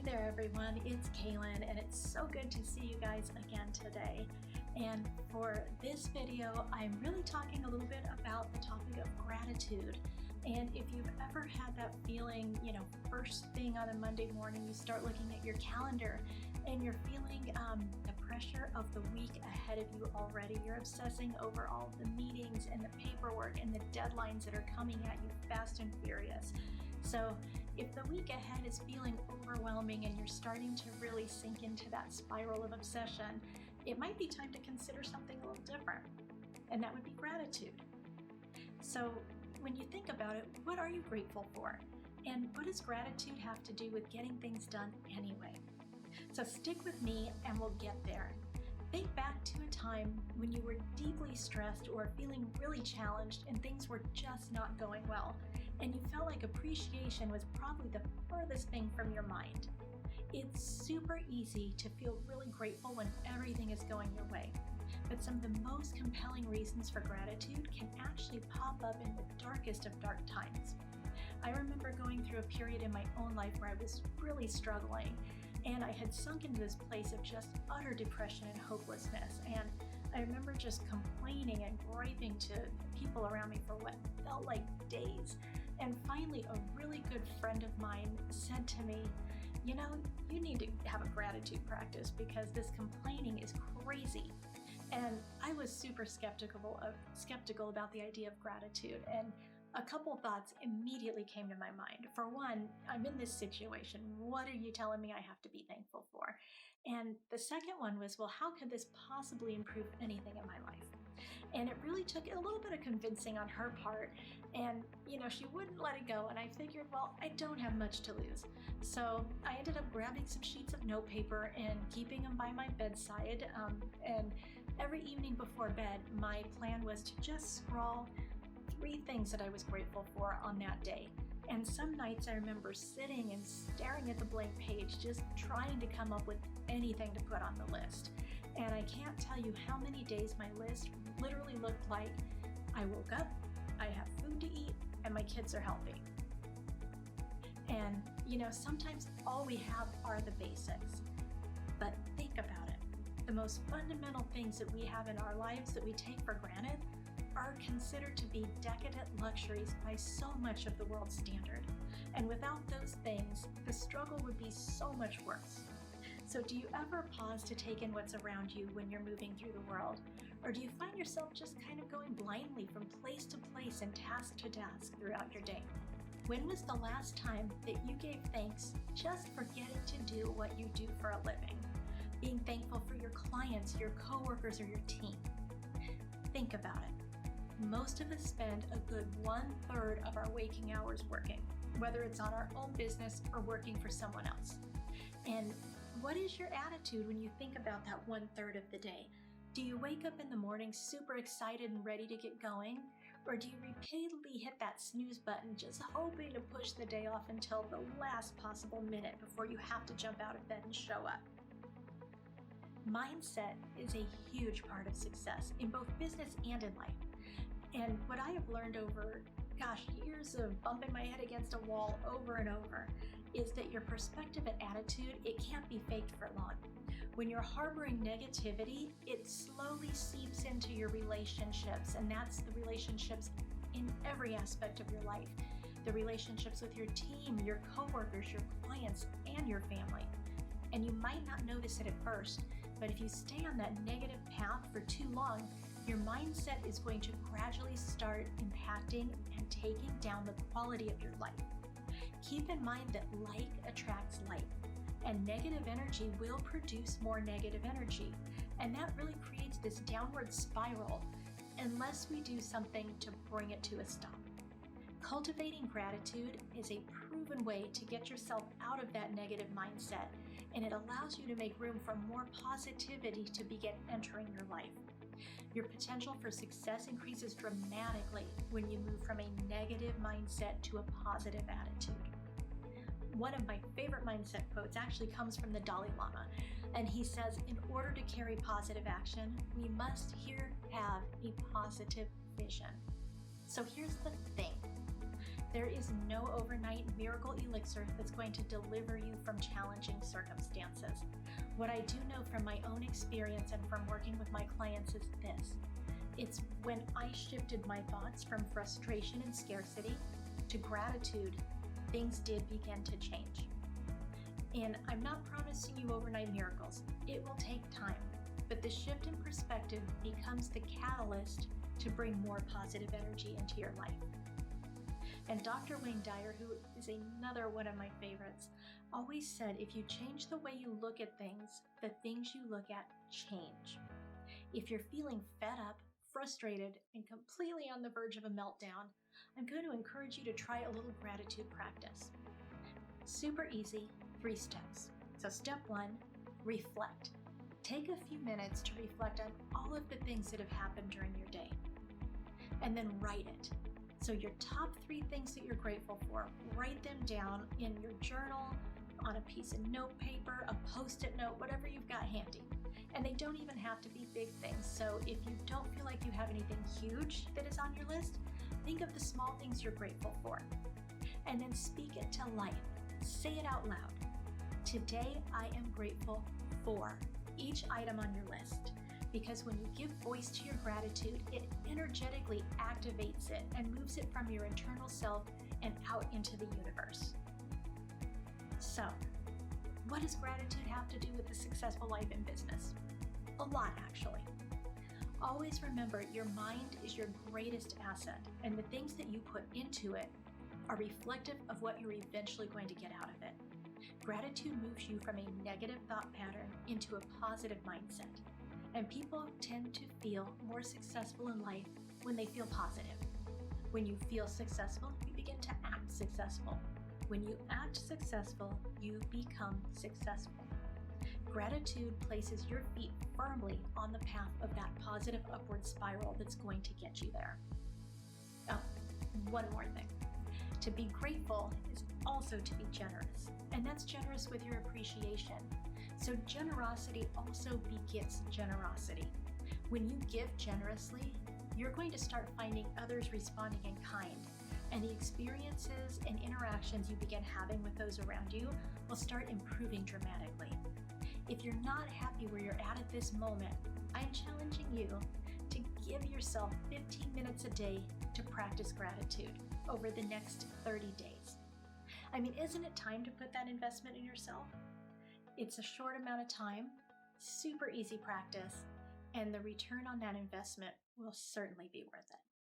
there everyone, it's Kaylin and it's so good to see you guys again today. And for this video, I'm really talking a little bit about the topic of gratitude. And if you've ever had that feeling, first thing on a Monday morning, you start looking at your calendar and you're feeling the pressure of the week ahead of you already. You're obsessing over all of the meetings and the paperwork and the deadlines that are coming at you fast and furious. So if the week ahead is feeling overwhelming and you're starting to really sink into that spiral of obsession, it might be time to consider something a little different, and that would be gratitude. So when you think about it, what are you grateful for? And what does gratitude have to do with getting things done anyway? So stick with me and we'll get there. Think back to a time when you were deeply stressed or feeling really challenged and things were just not going well, and you felt like appreciation was probably the furthest thing from your mind. It's super easy to feel really grateful when everything is going your way, but some of the most compelling reasons for gratitude can actually pop up in the darkest of dark times. I remember going through a period in my own life where I was really struggling, and I had sunk into this place of just utter depression and hopelessness. And I remember just complaining and griping to people around me for what felt like days. And finally, a really good friend of mine said to me, you need to have a gratitude practice because this complaining is crazy. And I was super skeptical about the idea of gratitude. And a couple thoughts immediately came to my mind. For one, I'm in this situation. What are you telling me I have to be thankful for? And the second one was, well, how could this possibly improve anything in my life? And it really took a little bit of convincing on her part. And, she wouldn't let it go. And I figured, well, I don't have much to lose. So I ended up grabbing some sheets of notepaper and keeping them by my bedside. And every evening before bed, my plan was to just scrawl 3 things that I was grateful for on that day. And some nights I remember sitting and staring at the blank page, just trying to come up with anything to put on the list. And I can't tell you how many days my list literally looked like I woke up, I have food to eat, and my kids are healthy. And, sometimes all we have are the basics. But think about it. The most fundamental things that we have in our lives that we take for granted are considered to be decadent luxuries by so much of the world's standard. And without those things, the struggle would be so much worse. So do you ever pause to take in what's around you when you're moving through the world? Or do you find yourself just kind of going blindly from place to place and task to task throughout your day? When was the last time that you gave thanks just for getting to do what you do for a living? Being thankful for your clients, your coworkers, or your team. Think about it. Most of us spend a good 1/3 of our waking hours working, whether it's on our own business or working for someone else. And what is your attitude when you think about that 1/3 of the day? Do you wake up in the morning super excited and ready to get going? Or do you repeatedly hit that snooze button just hoping to push the day off until the last possible minute before you have to jump out of bed and show up? Mindset is a huge part of success in both business and in life. And what I have learned over, years of bumping my head against a wall over and over, is that your perspective and attitude, it can't be faked for long. When you're harboring negativity, it slowly seeps into your relationships, and that's the relationships in every aspect of your life. The relationships with your team, your coworkers, your clients, and your family. And you might not notice it at first, but if you stay on that negative path for too long, your mindset is going to gradually start impacting and taking down the quality of your life. Keep in mind that like attracts like, and negative energy will produce more negative energy. And that really creates this downward spiral unless we do something to bring it to a stop. Cultivating gratitude is a proven way to get yourself out of that negative mindset, and it allows you to make room for more positivity to begin entering your life. Your potential for success increases dramatically when you move from a negative mindset to a positive attitude. One of my favorite mindset quotes actually comes from the Dalai Lama, and he says, in order to carry positive action, we must have a positive vision. So here's the thing. There is no overnight miracle elixir that's going to deliver you from challenging circumstances. What I do know from my own experience and from working with my clients is this. It's when I shifted my thoughts from frustration and scarcity to gratitude, things did begin to change. And I'm not promising you overnight miracles. It will take time, but the shift in perspective becomes the catalyst to bring more positive energy into your life. And Dr. Wayne Dyer, who is another one of my favorites, always said if you change the way you look at things, the things you look at change. If you're feeling fed up, frustrated, and completely on the verge of a meltdown, I'm going to encourage you to try a little gratitude practice. Super easy, 3 steps. So step 1, reflect. Take a few minutes to reflect on all of the things that have happened during your day. And then write it. So your top 3 things that you're grateful for, write them down in your journal, on a piece of note paper, a Post-it note, whatever you've got handy. And they don't even have to be big things. So if you don't feel like you have anything huge that is on your list, think of the small things you're grateful for. And then speak it to life. Say it out loud. Today I am grateful for each item on your list. Because when you give voice to your gratitude, it energetically activates it and moves it from your internal self and out into the universe. So, what does gratitude have to do with a successful life and business? A lot, actually. Always remember, your mind is your greatest asset, and the things that you put into it are reflective of what you're eventually going to get out of it. Gratitude moves you from a negative thought pattern into a positive mindset. And people tend to feel more successful in life when they feel positive. When you feel successful, you begin to act successful. When you act successful, you become successful. Gratitude places your feet firmly on the path of that positive upward spiral that's going to get you there. Oh, one more thing. To be grateful is also to be generous, and that's generous with your appreciation. So generosity also begets generosity. When you give generously, you're going to start finding others responding in kind, and the experiences and interactions you begin having with those around you will start improving dramatically. If you're not happy where you're at this moment, I'm challenging you to give yourself 15 minutes a day to practice gratitude over the next 30 days. I mean, isn't it time to put that investment in yourself? It's a short amount of time, super easy practice, and the return on that investment will certainly be worth it.